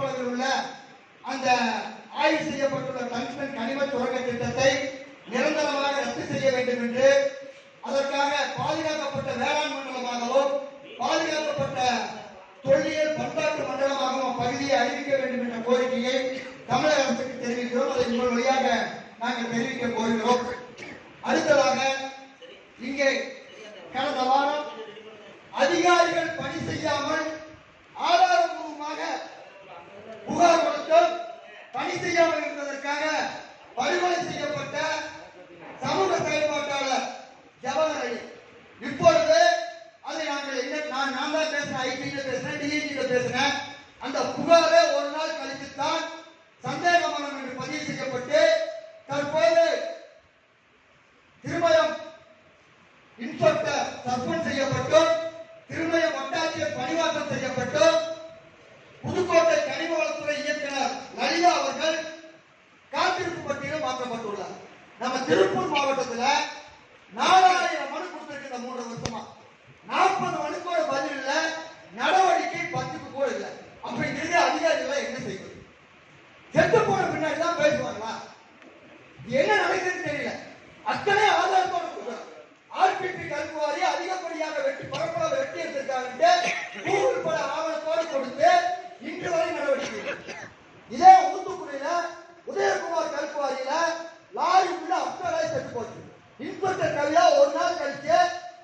பரப்பளவில் உள்ள அந்த ஆய்வு செய்யப்பட்டுள்ள டங்ஸ்டன் கனிம சுரங்க திட்டத்தை நிரந்தரமாக ரத்து செய்ய வேண்டும் என்று, அதற்காக பாதுகாக்கப்பட்ட வேளாண் மண்டலமாகவும் பாதுகாக்கப்பட்ட தொல்லியல் பண்பாட்டு மண்டலமாகவும் பகுதியை அறிவிக்க வேண்டும் என்ற கோரிக்கையை தமிழக அரசுக்கு தெரிவிக்கிறோம். அதை உங்கள் வழியாக நாங்கள் தெரிவிக்க கோருகிறோம். அடுத்ததாக, இங்கே கடந்த வாரம் அதிகாரிகள் பணி செய்யாமல் ஆதாரபூர்வமாக புகார் கொடுத்தும் பணி செய்யாமல் இருந்ததற்காக படுகொலை செய்யப்பட்ட சமூக செயல்பாட்டாளர் ஜவஹர், இப்பொழுது அதை நாங்கள் நான் தான் பேசுறேன், ஐடில பேசுறேன், டிஐடில பேசுறேன். அந்த புகாரை ஒரு நாள் கழித்துத்தான் சந்தேக மரணம் என்று பதிவு செய்யப்பட்டு தற்போது திருமயம் இன்ஸ்பெக்டர் சஸ்பெண்ட் செய்யப்பட்டும், திருமயம் வட்டாட்சியர் பணிமாற்றம் செய்யப்பட்டும், புதுக்கோட்டை கனிம வளத்துறை இயக்குனர் லலிதா அவர்கள் காத்திருப்பு பட்டியலில் மாற்றப்பட்டுள்ளார். நம்ம திருப்பூர் மாவட்டத்தில் 4000 மனு கொடுத்திருக்கிற 3 வருஷமா 40 மனுக்கோட பதில் இல்ல, நடவடிக்கை 10க்கு கூட இல்ல. அப்படிங்கிறது அதிகாரிகள் என்ன செய்வது? செத்து போன பின்னாடி தான் பேசுவாங்களா? என்ன நடக்குதுன்னு தெரியல. அத்தனை ஆதாரத்தோட கொடுக்குறோம். ஆர்பிபி கல்குவாரி அதிகப்படியாக பரப்பளவு வெட்டி எடுத்திருக்காங்க கூகுள் பட ஆவணத்தோடு கொடுத்து இன்று வரை நடவடிக்கை. இதே ஊத்துக்குடியில உதயகுமார் கல்குவாரியில லாரி உள்ள அப்டரை செத்து போச்சு. இன்ஸ்பெக்டர் கவியா ஒரு நாள் கழிச்சு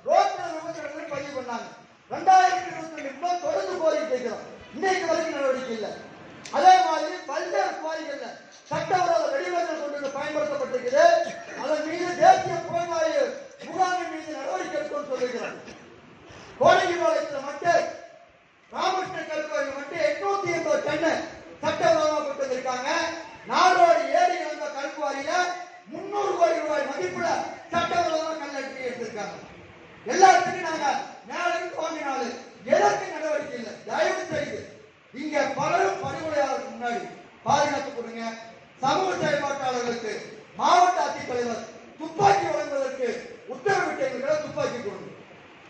ரோட்ல விபத்து பதிவு பண்ணாங்க. 2022 தொடர்ந்து கோரிக்கை கேட்கிறோம். இன்னைக்கு வரைக்கும் நடவடிக்கை இல்லை. அதே மாதிரி பல்வேறு குவாரிகள்ல சட்டவிரோத வெடிமருந்துகள் கொண்டு பயன்படுத்தப்பட்டிருக்குது. அதன் மீது தேசிய புலனாய்வு முகாமின் மீது நடவடிக்கை எடுக்கும் சொல்லுகிறார். கோடைப்பாளையத்தில் மட்டும் ராமகிருஷ்ண கல்குவாரி மட்டும் 880 டன்னு சட்டவிரோதமாக இருக்காங்க. நாடோடி ஏரி வந்த கல்குவாரியில 300 கோடி ரூபாய் மதிப்புல சட்டவிரோதமாக கல்லெடுத்து எடுத்திருக்காங்க. எல்லாத்துக்கும் நாங்க நேரம் வாங்கினாலும் எதற்கு நடவடிக்கை இல்லை. தயவு செய்து இங்க பலரும் படுகொலையாளருக்கு முன்னாடி பாதுகாத்து கொடுங்க. சமூக செயல்பாட்டாளர்களுக்கு மாவட்ட ஆட்சித்தலைவர் துப்பாக்கி வழங்குவதற்கு உத்தரவிட்டவர்களை துப்பாக்கி கொடுங்க.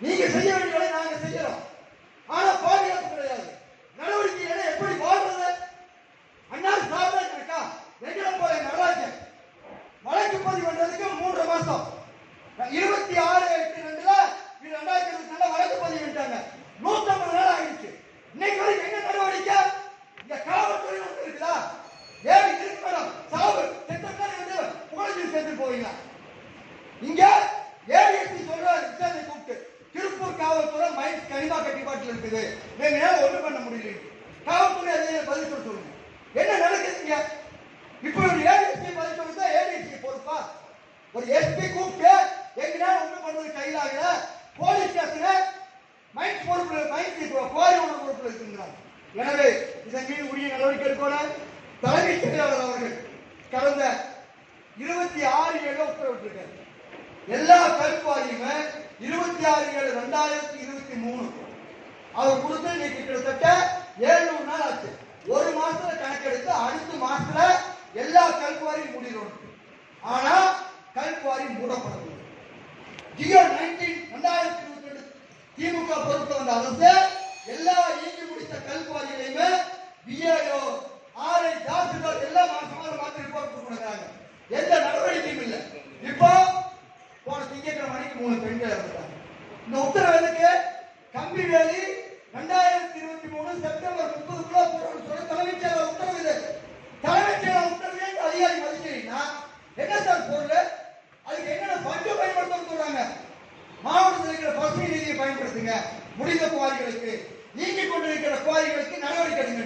நீங்க செய்ய வேண்டியதை நாங்க செய்யறோம். ஆனா பாதுகாப்பு கிடையாது. நடவடிக்கை எப்படி வாழ்றது? அண்ணா சாப்பிட இருக்கா? எங்களை போல நடராஜன் வழக்கு பதிவு பண்றதுக்கு 3 மாசம் 26/8/2022 வழக்கு பதிவு பண்ணிட்டாங்க. 150 நாள் ஆயிடுச்சு. இன்னைக்கு வரைக்கும் என்ன நடவடிக்கை? இங்க காவல்துறை ஒன்று இருக்குதா? ஏன் இருக்கு மேடம்? சாவு செத்து புகழ்ச்சி சேர்த்து போவீங்க. இங்க ஏடிஎஸ்பி சொல்றாரு விசாரணை கூப்பிட்டு திருப்பூர் காவல்துறை மைண்ட் கனிமா கட்டிப்பாட்டில் இருக்குது. எங்களால ஒண்ணு பண்ண முடியல. காவல்துறை அதை பதில் சொல்லுங்க. என்ன நடக்குதுங்க? இப்ப ஒரு ஏடிஎஸ்பி பதில் சொல்லுங்க. ஏடிஎஸ்பி பொறுப்பா? ஒரு எஸ்பி கூப்பிட்டு எங்களால ஒண்ணு பண்றது கையில் ஆகல. போலீஸ் ஸ்டேஷன் மைண்ட் பொறுப்பு மைண்ட் கோரி ஒன்று பொறுப்பு இருக்குங்கிறாங்க. எனவே இதன் மீது உரிய நடவடிக்கை எடுக்கணும். தலைமைச் செயலாளர் அவர்கள் கடந்த 26/7 உத்தரவிட்டிருக்காரு. எல்லா கல்குவாரியுமே 26/7/2023 அவர் கொடுத்து இன்னைக்கு கிட்டத்தட்ட 700 நாள் ஆச்சு. ஒரு மாசத்துல கணக்கெடுத்து அடுத்த மாசத்துல எல்லா கல்குவாரியும் மூடிடும். ஆனா கல்குவாரி மூடப்படவில்லை. ஜியோ 2022 திமுக பொறுப்பு வந்த அரசு எல்லா இயங்கி முடித்த கல்குவாரிகளையுமே பிஏஓ ஆர்ஐ தாசில்தார் எல்லா மாசம் மாத்தி ரிப்போர்ட் கொடுக்குறாங்க. எந்த நடவடிக்கையும் இல்லை. இப்போ போன திங்கட்கிழமை மணிக்கு 3 பெண்கள் இறந்துட்டாங்க. இந்த உத்தரவு எதுக்கு? கம்பிவேலி 2023 செப்டம்பர் 30க்குள்ள போட தலைமைச் செயலர் உத்தரவு. இது தலைமைச் செயலர் உத்தரவு அதிகாரி மதிக்கிறீங்கன்னா என்ன சார் பொருள்? அதுக்கு என்னென்ன பங்கு பயன்படுத்த சொல்றாங்க? மாவட்டத்தில் இருக்கிற பசுமை நிதியை பயன்படுத்துங்க. முடிந்த குவாரிகளுக்கு நீங்கிக் கொண்டிருக்கிற குவாரிகளுக்கு நடவடிக்கை எடுங்க.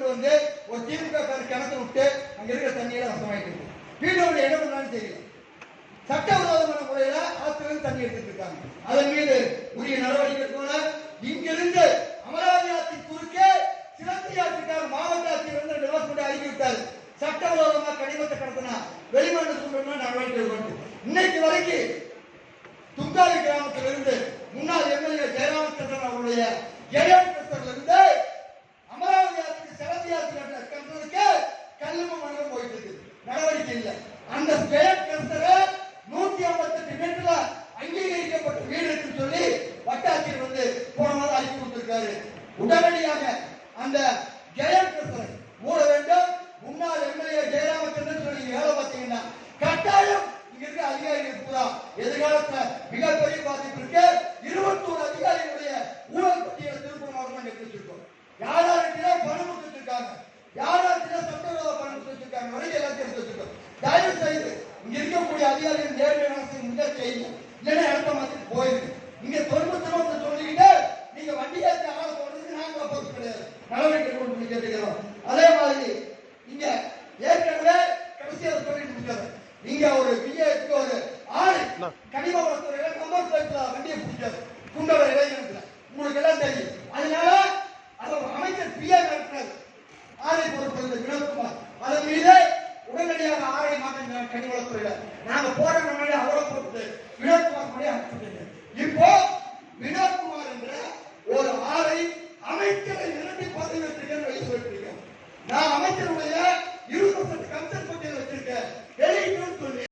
கொண்டு வந்து ஒரு திமுக கிணத்து விட்டு அங்க இருக்கிற தண்ணியில நஷ்டமாயிட்டு இருக்கு. வீடு என்ன பண்ணான்னு தெரியல. சட்டவிரோதமான முறையில ஆற்றிலிருந்து தண்ணி எடுத்துட்டு இருக்காங்க. அதன் மீது உரிய நடவடிக்கை எடுக்கணும். இங்கிருந்து அமராவதி ஆற்றின் குறுக்கே சிறந்தி ஆற்றிற்காக மாவட்ட ஆட்சியர் வந்து 2 மாசம் முன்னாடி அறிவித்தார். சட்டவிரோதமா கனிமத்தை கடத்தினா வெளிமாநிலத்துக்கு நடவடிக்கை எடுக்கணும். இன்னைக்கு வரைக்கும் துங்காவி கிராமத்திலிருந்து முன்னாள் எம்எல்ஏ ஜெயராமச்சந்திரன் அவருடைய இருந்து அமராவதி ஆற்றுக்கு சிறந்தி ஆற்று கட்டுறதுக்கு கல்லும மண்டலம் போயிட்டு இருக்கு. நடவடிக்கை இல்லை. அந்த கருத்தரை 158 மீட்டர்ல அங்கீகரிக்கப்பட்ட வீடு இருக்குன்னு சொல்லி வட்டாட்சியர் வந்து போன மாதம் அறிக்கை கொடுத்திருக்காரு. உடனடியாக அந்த ஜெயம் கருத்தரை மூட வேண்டும். முன்னாள் எம்எல்ஏ ஜெயராமச்சந்திரன் சொல்லி வேலை பார்த்தீங்கன்னா கட்டாயம் இங்க இருக்க அதிகாரிகள் பூரா எதிர்காலத்துல மிகப்பெரிய பாதிப்பு இருக்கு. 21 அதிகாரிகளுடைய ஊழல் பட்டியலை திருப்பூர் மாவட்டம் எடுத்து வச்சிருக்கோம். யாராருக்கிட்ட பணம் கொடுத்துருக்காங்க, யாராருக்கிட்ட சட்டவிரோத பணம் கொடுத்துருக்காங்க வரைக்கும் எல்லாத்தையும் எடுத்து வச்சிருக்கோம். தயவு செய்து இங்க இருக்கக்கூடிய அதிகாரிகள் நேர்மையான முன்னே செய்யுங்க. இல்லைன்னா இடத்த மாத்திட்டு போயிருக்கு. இங்க தொழில்நுட்பம் சொல்லிக்கிட்டு நீங்க வண்டியை ஆள போடுறதுக்கு நாங்க அப்போது கிடையாது. நடவடிக்கை கொண்டு கேட்டுக்கிறோம். அதே மாதிரி இங்க ஏற்கனவே கடைசியாக சொல்லிட்டு முடிச்சாரு. இங்க ஒரு பிஏக்கு ஒரு ஆளு கனிம வளத்துறையில நம்பர் பிளேட்ல வண்டியை பிடிச்சாரு. குண்டவரையில